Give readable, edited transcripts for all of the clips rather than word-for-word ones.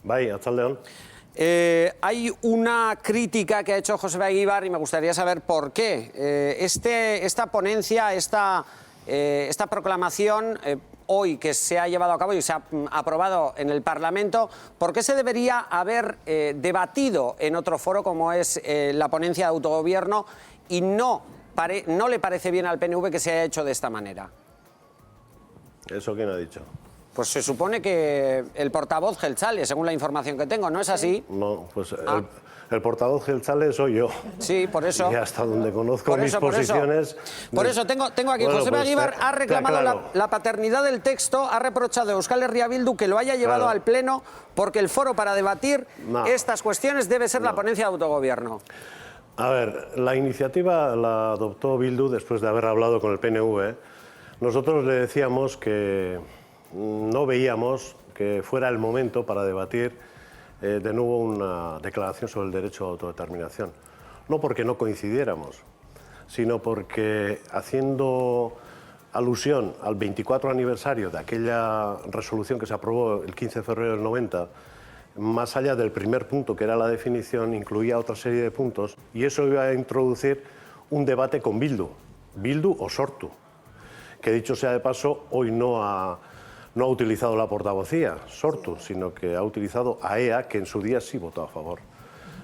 Bai, Arratsaldeon. Hay una crítica que ha hecho Joseba Eguíbar y me gustaría saber por qué. Esta ponencia, esta proclamación, hoy que se ha llevado a cabo y se ha aprobado en el Parlamento, ¿por qué se debería haber debatido en otro foro como es la ponencia de autogobierno y no le parece bien al PNV que se haya hecho de esta manera? ¿Eso quién ha dicho? Pues se supone que el portavoz Geltzale, según la información que tengo, ¿no es así? No, pues el portavoz Geltzale soy yo. Sí, por eso. Y hasta donde conozco mis posiciones... Por eso tengo aquí, Bueno, Joseba pues, Eguíbar ha reclamado claro. la paternidad del texto, ha reprochado a Euskal Herria Bildu que lo haya llevado Claro. al Pleno porque el foro para debatir estas cuestiones debe ser la ponencia de autogobierno. A ver, la iniciativa la adoptó Bildu después de haber hablado con el PNV. Nosotros le decíamos que no veíamos que fuera el momento para debatir de nuevo una declaración sobre el derecho a autodeterminación. No porque no coincidiéramos, sino porque haciendo alusión al 24 aniversario de aquella resolución que se aprobó el 15 de febrero del 90, más allá del primer punto, que era la definición, incluía otra serie de puntos, y eso iba a introducir un debate con Bildu o Sortu, que dicho sea de paso, hoy no ha utilizado la portavocía, Sortu, sino que ha utilizado a EA, que en su día sí votó a favor.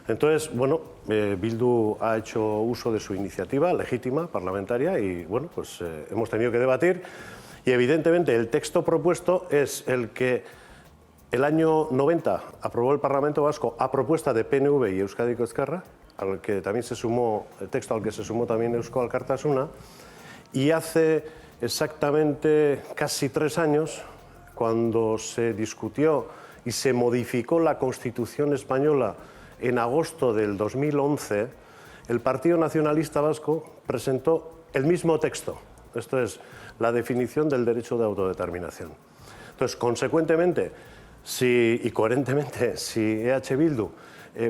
Entonces, bueno, Bildu ha hecho uso de su iniciativa legítima, parlamentaria, y bueno, pues hemos tenido que debatir, y evidentemente el texto propuesto es el que el año 90 aprobó el Parlamento Vasco a propuesta de PNV y Euskadiko Ezkerra, al que también se sumó, el texto al que se sumó también Eusko Alkartasuna, y hace exactamente casi 3 años, cuando se discutió y se modificó la Constitución española en agosto del 2011, el Partido Nacionalista Vasco presentó el mismo texto. Esto es la definición del derecho de autodeterminación. Entonces, consecuentemente y coherentemente, si EH Bildu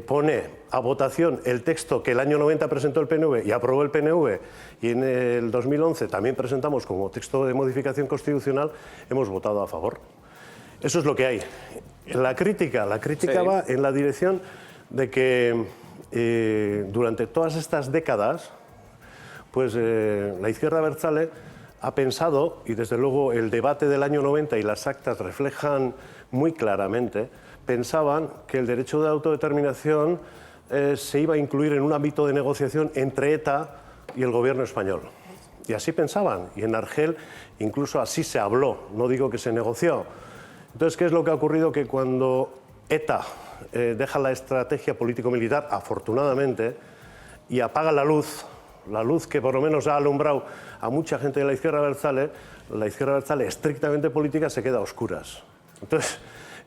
pone a votación el texto que el año 90 presentó el PNV y aprobó el PNV, y en el 2011 también presentamos como texto de modificación constitucional, hemos votado a favor. Eso es lo que hay. La crítica va en la dirección de que durante todas estas décadas, pues la izquierda abertzale ha pensado, y desde luego el debate del año 90 y las actas reflejan muy claramente, pensaban que el derecho de autodeterminación se iba a incluir en un ámbito de negociación entre ETA y el gobierno español. Y así pensaban, y en Argel incluso así se habló, no digo que se negoció. Entonces, ¿qué es lo que ha ocurrido? Que cuando ETA deja la estrategia político-militar, afortunadamente, y apaga la luz que por lo menos ha alumbrado a mucha gente de la izquierda abertzale estrictamente política, se queda a oscuras. Entonces,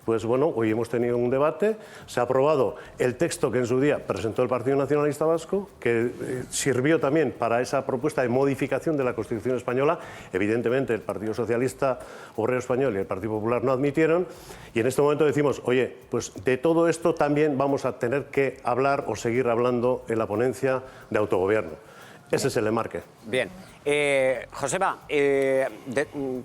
pues bueno, hoy hemos tenido un debate, se ha aprobado el texto que en su día presentó el Partido Nacionalista Vasco, que sirvió también para esa propuesta de modificación de la Constitución española. Evidentemente el Partido Socialista Obrero Español y el Partido Popular no admitieron, y en este momento decimos, oye, pues de todo esto también vamos a tener que hablar o seguir hablando en la ponencia de autogobierno. Ese es el enmarque. Bien. Joseba,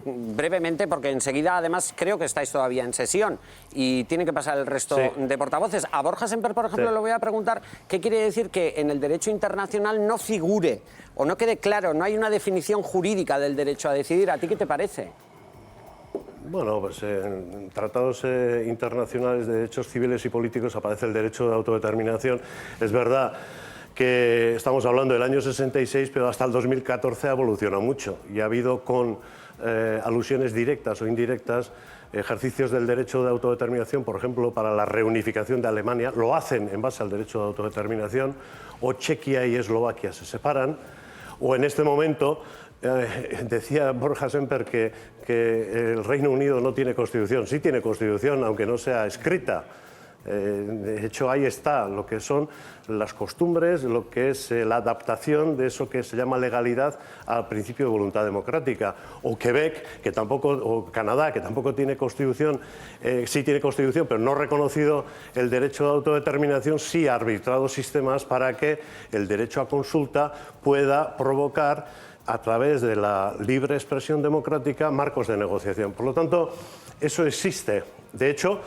brevemente, porque enseguida además creo que estáis todavía en sesión y tiene que pasar el resto de portavoces. A Borja Semper, por ejemplo, le voy a preguntar qué quiere decir que en el derecho internacional no figure o no quede claro, no hay una definición jurídica del derecho a decidir. ¿A ti qué te parece? Bueno, pues en tratados internacionales de derechos civiles y políticos aparece el derecho de autodeterminación. Es verdad que estamos hablando del año 66, pero hasta el 2014 ha evolucionado mucho y ha habido con alusiones directas o indirectas ejercicios del derecho de autodeterminación, por ejemplo, para la reunificación de Alemania, lo hacen en base al derecho de autodeterminación, o Chequia y Eslovaquia se separan, o en este momento decía Borja Semper que el Reino Unido no tiene constitución. Sí tiene constitución, aunque no sea escrita. De hecho, ahí está lo que son las costumbres, lo que es la adaptación de eso que se llama legalidad al principio de voluntad democrática. O Quebec, que tampoco, o Canadá, que tampoco tiene constitución, sí tiene constitución, pero no ha reconocido el derecho de autodeterminación, sí ha arbitrado sistemas para que el derecho a consulta pueda provocar, a través de la libre expresión democrática, marcos de negociación. Por lo tanto, eso existe. De hecho,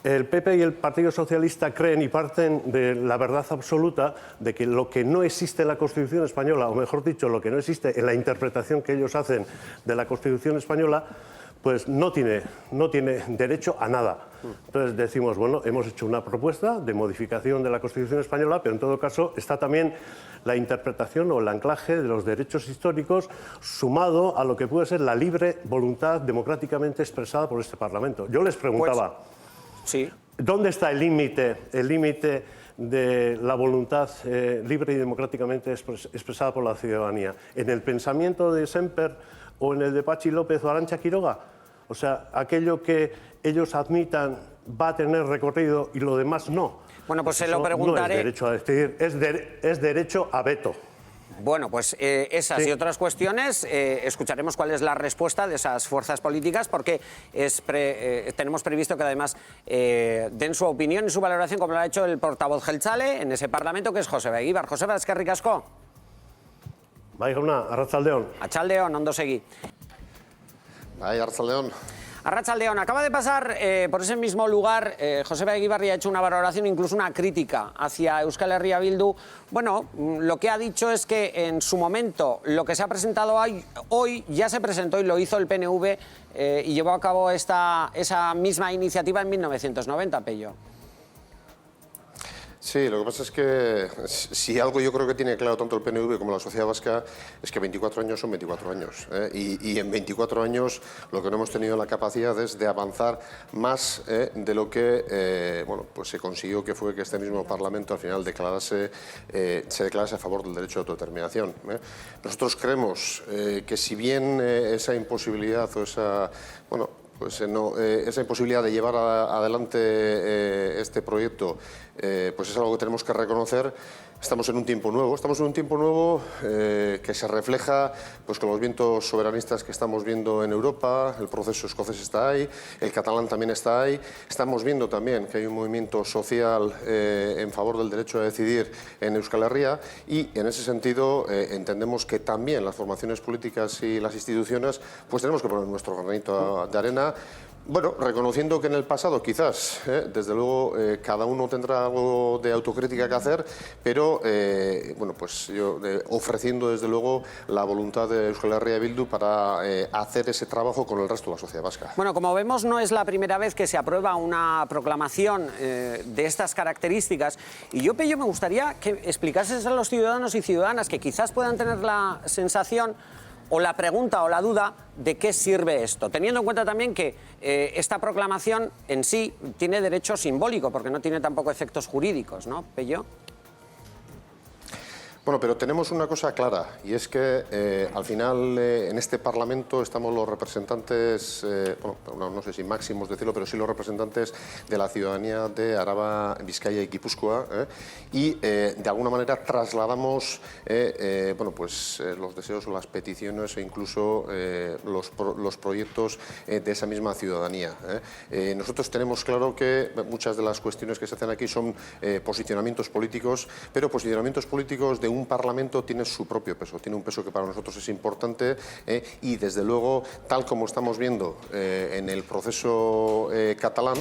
El PP y el Partido Socialista creen y parten de la verdad absoluta de que lo que no existe en la Constitución española, o mejor dicho, lo que no existe en la interpretación que ellos hacen de la Constitución española, pues no tiene derecho a nada. Entonces decimos, bueno, hemos hecho una propuesta de modificación de la Constitución española, pero en todo caso está también la interpretación o el anclaje de los derechos históricos sumado a lo que puede ser la libre voluntad democráticamente expresada por este Parlamento. Yo les preguntaba, sí, ¿dónde está el límite de la voluntad libre y democráticamente expresada por la ciudadanía? ¿En el pensamiento de Semper o en el de Patxi López o Arantxa Quiroga? O sea, aquello que ellos admitan va a tener recorrido y lo demás no. Bueno, pues se lo Eso preguntaré. No es derecho a decidir, es derecho a veto. Bueno, pues esas y otras cuestiones escucharemos cuál es la respuesta de esas fuerzas políticas, porque tenemos previsto que además den su opinión y su valoración, como lo ha hecho el portavoz Jeltzale en ese Parlamento, que es Joseba Egibar. Joseba, eskerrik asko. Bai, jauna, arratsaldeon. Arratsaldeon, ondo segi. Bai, arratsaldeon. Arratsaldeon, acaba de pasar por ese mismo lugar, Joseba Egibarri ha hecho una valoración, incluso una crítica hacia Euskal Herria Bildu. Bueno, lo que ha dicho es que en su momento lo que se ha presentado hoy ya se presentó y lo hizo el PNV y llevó a cabo esa misma iniciativa en 1990, Pello. Sí, lo que pasa es que si algo yo creo que tiene claro tanto el PNV como la sociedad vasca es que 24 años son 24 años. Y en 24 años lo que no hemos tenido la capacidad es de avanzar más de lo que bueno, pues se consiguió, que fue que este mismo Parlamento al final se declarase a favor del derecho de autodeterminación. Nosotros creemos que si bien esa imposibilidad o esa... Bueno, pues esa imposibilidad de llevar adelante este proyecto pues es algo que tenemos que reconocer. Estamos en un tiempo nuevo, que se refleja pues, con los vientos soberanistas que estamos viendo en Europa. El proceso escocés está ahí, el catalán también está ahí. Estamos viendo también que hay un movimiento social en favor del derecho a decidir en Euskal Herria, y en ese sentido entendemos que también las formaciones políticas y las instituciones pues tenemos que poner nuestro granito de arena. Bueno, reconociendo que en el pasado quizás, desde luego, cada uno tendrá algo de autocrítica que hacer, pero bueno, pues yo ofreciendo desde luego la voluntad de Euskal Herria Bildu para hacer ese trabajo con el resto de la sociedad vasca. Bueno, como vemos, no es la primera vez que se aprueba una proclamación de estas características, y yo, Pello, me gustaría que explicases a los ciudadanos y ciudadanas que quizás puedan tener la sensación o la pregunta o la duda de qué sirve esto, teniendo en cuenta también que esta proclamación en sí tiene derecho simbólico, porque no tiene tampoco efectos jurídicos, ¿no, Pello? Bueno, pero tenemos una cosa clara, y es que al final en este Parlamento estamos los representantes, bueno, no sé si máximos decirlo, pero sí los representantes de la ciudadanía de Araba, Vizcaya y Guipúzcoa, y de alguna manera trasladamos bueno, pues, los deseos o las peticiones e incluso los proyectos de esa misma ciudadanía. Nosotros tenemos claro que muchas de las cuestiones que se hacen aquí son posicionamientos políticos, pero posicionamientos políticos de un Parlamento tiene su propio peso, tiene un peso que para nosotros es importante, y desde luego, tal como estamos viendo en el proceso catalán,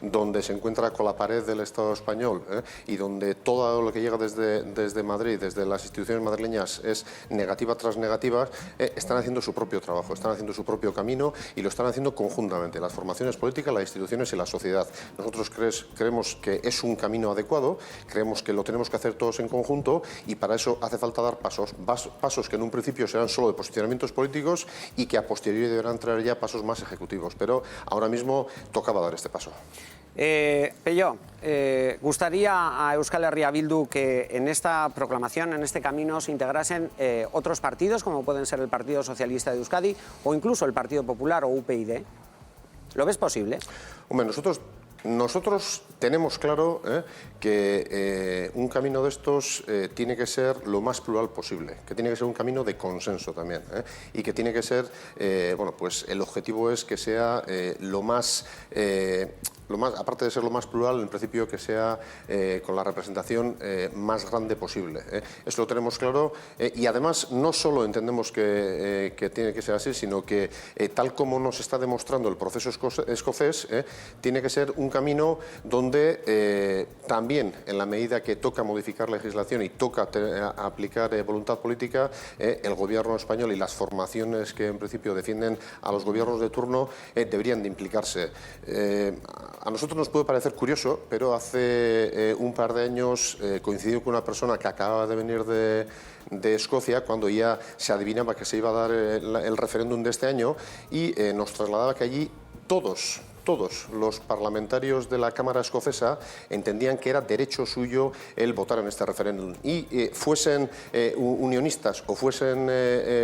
donde se encuentra con la pared del Estado español y donde todo lo que llega desde Madrid, desde las instituciones madrileñas, es negativa tras negativa, están haciendo su propio trabajo, están haciendo su propio camino y lo están haciendo conjuntamente, las formaciones políticas, las instituciones y la sociedad. Nosotros creemos que es un camino adecuado, creemos que lo tenemos que hacer todos en conjunto, y para eso hace falta dar pasos que en un principio serán solo de posicionamientos políticos y que a posteriori deberán traer ya pasos más ejecutivos, pero ahora mismo tocaba dar este paso. Pello, ¿gustaría a Euskal Herria Bildu que en esta proclamación, en este camino, se integrasen otros partidos, como pueden ser el Partido Socialista de Euskadi o incluso el Partido Popular o UPyD? ¿Lo ves posible? Hombre, nosotros tenemos claro que un camino de estos tiene que ser lo más plural posible, que tiene que ser un camino de consenso también, y que tiene que ser, bueno, pues el objetivo es que sea lo más aparte de ser lo más plural, en principio que sea con la representación más grande posible. Esto lo tenemos claro y además no solo entendemos que tiene que ser así, sino que tal como nos está demostrando el proceso escocés, tiene que ser un camino donde también, en la medida que toca modificar legislación y toca aplicar voluntad política, el gobierno español y las formaciones que en principio defienden a los gobiernos de turno deberían de implicarse. A nosotros nos puede parecer curioso, pero hace un par de años coincidí con una persona que acababa de venir de Escocia, cuando ya se adivinaba que se iba a dar el referéndum de este año, y nos trasladaba que allí todos los parlamentarios de la Cámara escocesa entendían que era derecho suyo el votar en este referéndum. Y fuesen unionistas o fuesen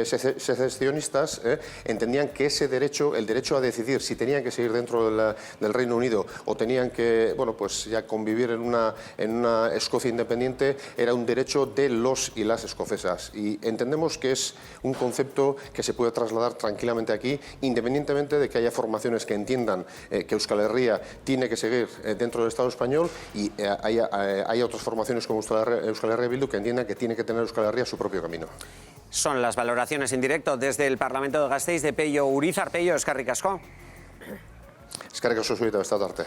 secesionistas, entendían que ese derecho, el derecho a decidir si tenían que seguir dentro del Reino Unido o tenían que, bueno, pues ya convivir en una Escocia independiente, era un derecho de los y las escocesas. Y entendemos que es un concepto que se puede trasladar tranquilamente aquí, independientemente de que haya formaciones que entiendan que Euskal Herria tiene que seguir dentro del Estado español y hay otras formaciones como Euskal Herria Bildu que entiendan que tiene que tener Euskal Herria su propio camino. Son las valoraciones en directo desde el Parlamento de Gasteiz de Pello Urizar. Pello, eskerrik asko. Eskerrik asko zuri eta beste arte.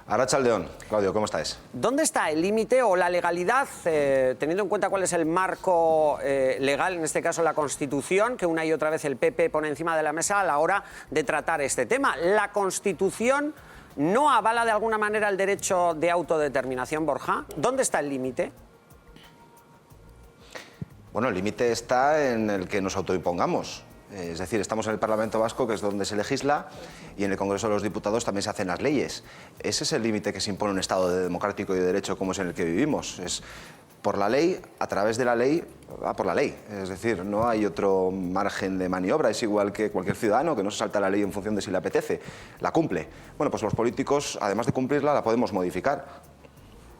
Arratsaldeon, Claudio, ¿cómo estáis? ¿Dónde está el límite o la legalidad, teniendo en cuenta cuál es el marco legal, en este caso la Constitución, que una y otra vez el PP pone encima de la mesa a la hora de tratar este tema? ¿La Constitución no avala de alguna manera el derecho de autodeterminación, Borja? ¿Dónde está el límite? Bueno, el límite está en el que nos autoimpongamos. Es decir, estamos en el Parlamento Vasco, que es donde se legisla, y en el Congreso de los Diputados también se hacen las leyes. Ese es el límite que se impone un Estado democrático y de derecho como es en el que vivimos. Es por la ley, a través de la ley, va por la ley. Es decir, no hay otro margen de maniobra. Es igual que cualquier ciudadano que no se salta la ley en función de si le apetece. La cumple. Bueno, pues los políticos, además de cumplirla, la podemos modificar.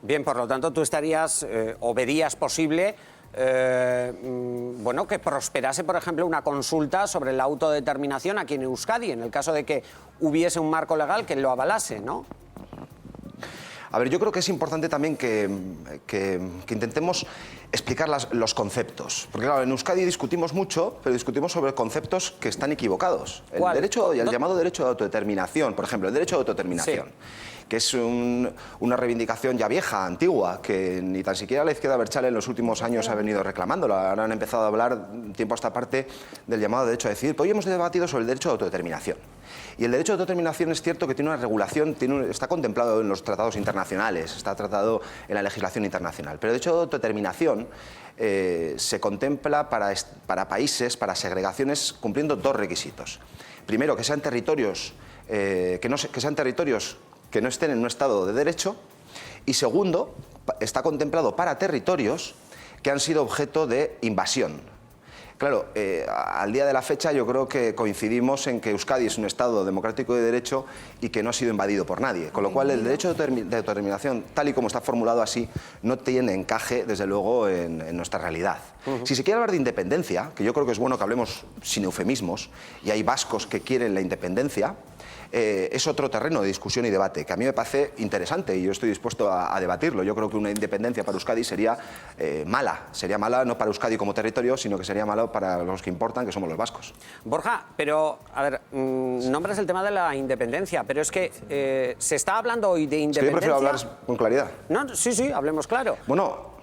Bien, por lo tanto, tú estarías o verías posible bueno, que prosperase, por ejemplo, una consulta sobre la autodeterminación aquí en Euskadi, en el caso de que hubiese un marco legal que lo avalase, ¿no? A ver, yo creo que es importante también que intentemos explicar los conceptos. Porque claro, en Euskadi discutimos mucho, pero discutimos sobre conceptos que están equivocados. El derecho y el llamado derecho de autodeterminación, por ejemplo, el derecho de autodeterminación. Sí. Que es una reivindicación ya vieja, antigua, que ni tan siquiera la izquierda abertzale en los últimos años ha venido reclamando. Ahora han empezado a hablar tiempo a esta parte del llamado derecho a decidir. Pero hoy hemos debatido sobre el derecho de autodeterminación. Y el derecho de autodeterminación es cierto que tiene una regulación, está contemplado en los tratados internacionales, está tratado en la legislación internacional. Pero el derecho de autodeterminación se contempla para países, para segregaciones, cumpliendo dos requisitos. Primero, que sean territorios que no estén en un Estado de Derecho, y segundo, está contemplado para territorios que han sido objeto de invasión. Claro, al día de la fecha yo creo que coincidimos en que Euskadi es un Estado democrático y de derecho y que no ha sido invadido por nadie, con lo cual el derecho de autodeterminación, tal y como está formulado así, no tiene encaje, desde luego, en nuestra realidad. Si se quiere hablar de independencia, que yo creo que es bueno que hablemos sin eufemismos, y hay vascos que quieren la independencia, es otro terreno de discusión y debate que a mí me parece interesante y yo estoy dispuesto a debatirlo. Yo creo que una independencia para Euskadi sería mala no para Euskadi como territorio, sino que sería mala para los que importan, que somos los vascos. Borja, pero, a ver, nombras el tema de la independencia, pero es que se está hablando hoy de independencia... Es que yo prefiero hablar con claridad. No, sí, hablemos claro. Bueno,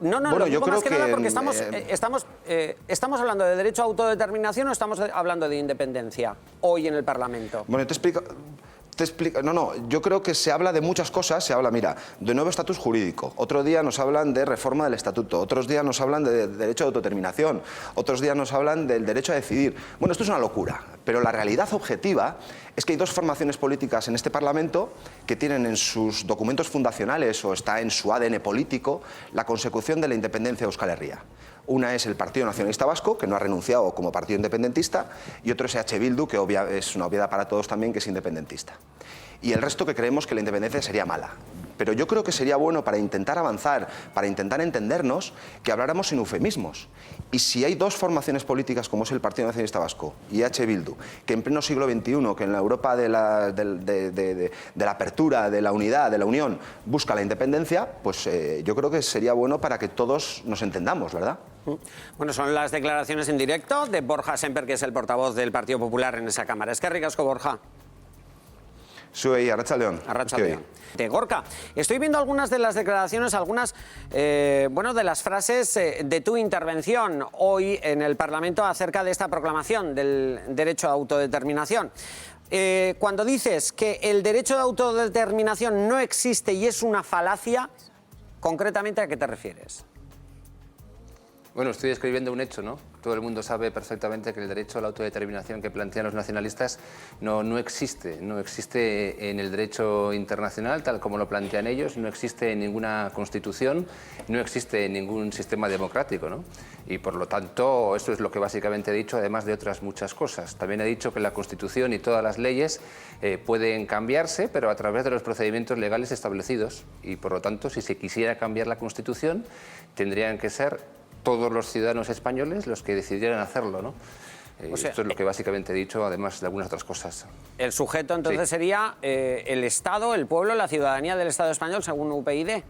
lo yo digo creo más que nada porque que estamos hablando de derecho a autodeterminación o estamos hablando de independencia hoy en el Parlamento. Bueno, te explico. Yo creo que se habla de muchas cosas. Se habla, mira, de nuevo estatus jurídico. Otro día nos hablan de reforma del estatuto. Otros días nos hablan de derecho de autodeterminación. Otros días nos hablan del derecho a decidir. Bueno, esto es una locura. Pero la realidad objetiva es que hay dos formaciones políticas en este Parlamento que tienen en sus documentos fundacionales o está en su ADN político la consecución de la independencia de Euskal Herria. Una es el Partido Nacionalista Vasco, que no ha renunciado como partido independentista, y otro es EH Bildu, que es una obviedad para todos también, que es independentista. y el resto que creemos que la independencia sería mala. Pero yo creo que sería bueno, para intentar avanzar, para intentar entendernos, que habláramos sin eufemismos. Y si hay dos formaciones políticas, como es el Partido Nacionalista Vasco y H. Bildu, que en pleno siglo XXI, que en la Europa de la apertura, de la unidad, de la unión, busca la independencia, pues yo creo que sería bueno para que todos nos entendamos, ¿verdad? Bueno, son las declaraciones en directo de Borja Semper, que es el portavoz del Partido Popular en esa Cámara. Es que ricasco, Borja. Soy Arratsaldeon. Arratsaldeon. De Gorka, estoy viendo algunas de las declaraciones, algunas bueno, de las frases de tu intervención hoy en el Parlamento acerca de esta proclamación del derecho a autodeterminación. Cuando dices que el derecho de autodeterminación no existe y es una falacia, concretamente, ¿a qué te refieres? Bueno, estoy describiendo un hecho, ¿no? Todo el mundo sabe perfectamente que el derecho a la autodeterminación que plantean los nacionalistas no existe. No existe en el derecho internacional, tal como lo plantean ellos, no existe en ninguna constitución, no existe en ningún sistema democrático, ¿no? Y por lo tanto, eso es lo que básicamente he dicho, además de otras muchas cosas. También he dicho que la Constitución y todas las leyes pueden cambiarse, pero a través de los procedimientos legales establecidos. Y por lo tanto, si se quisiera cambiar la Constitución, tendrían que ser todos los ciudadanos españoles los que decidieran hacerlo, ¿no? O sea, esto es lo que básicamente he dicho, además de algunas otras cosas. El sujeto entonces sería el Estado, el pueblo, la ciudadanía del Estado español, según UPyD.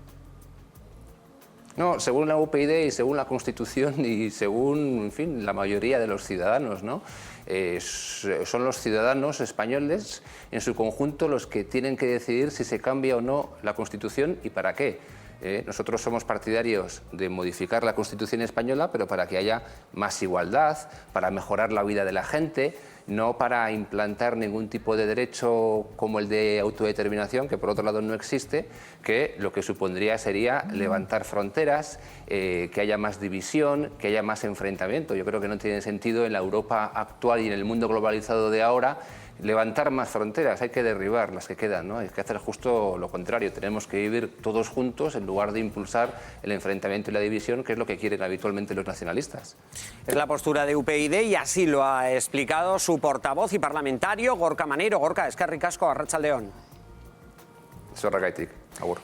No, según la UPyD y según la Constitución y según, en fin, la mayoría de los ciudadanos, ¿no? Son los ciudadanos españoles en su conjunto los que tienen que decidir si se cambia o no la Constitución y para qué. Nosotros somos partidarios de modificar la Constitución española, pero para que haya más igualdad, para mejorar la vida de la gente, no para implantar ningún tipo de derecho como el de autodeterminación, que por otro lado no existe, que lo que supondría sería levantar fronteras, que haya más división, que haya más enfrentamiento. Yo creo que no tiene sentido en la Europa actual y en el mundo globalizado de ahora levantar más fronteras, hay que derribar las que quedan, ¿no? Hay que hacer justo lo contrario, tenemos que vivir todos juntos en lugar de impulsar el enfrentamiento y la división, que es lo que quieren habitualmente los nacionalistas. Es la postura de UPyD y así lo ha explicado su portavoz y parlamentario, Gorka Maneiro. Gorka, eskerrik asko, arratsaldeon. Zorragaitik, agur.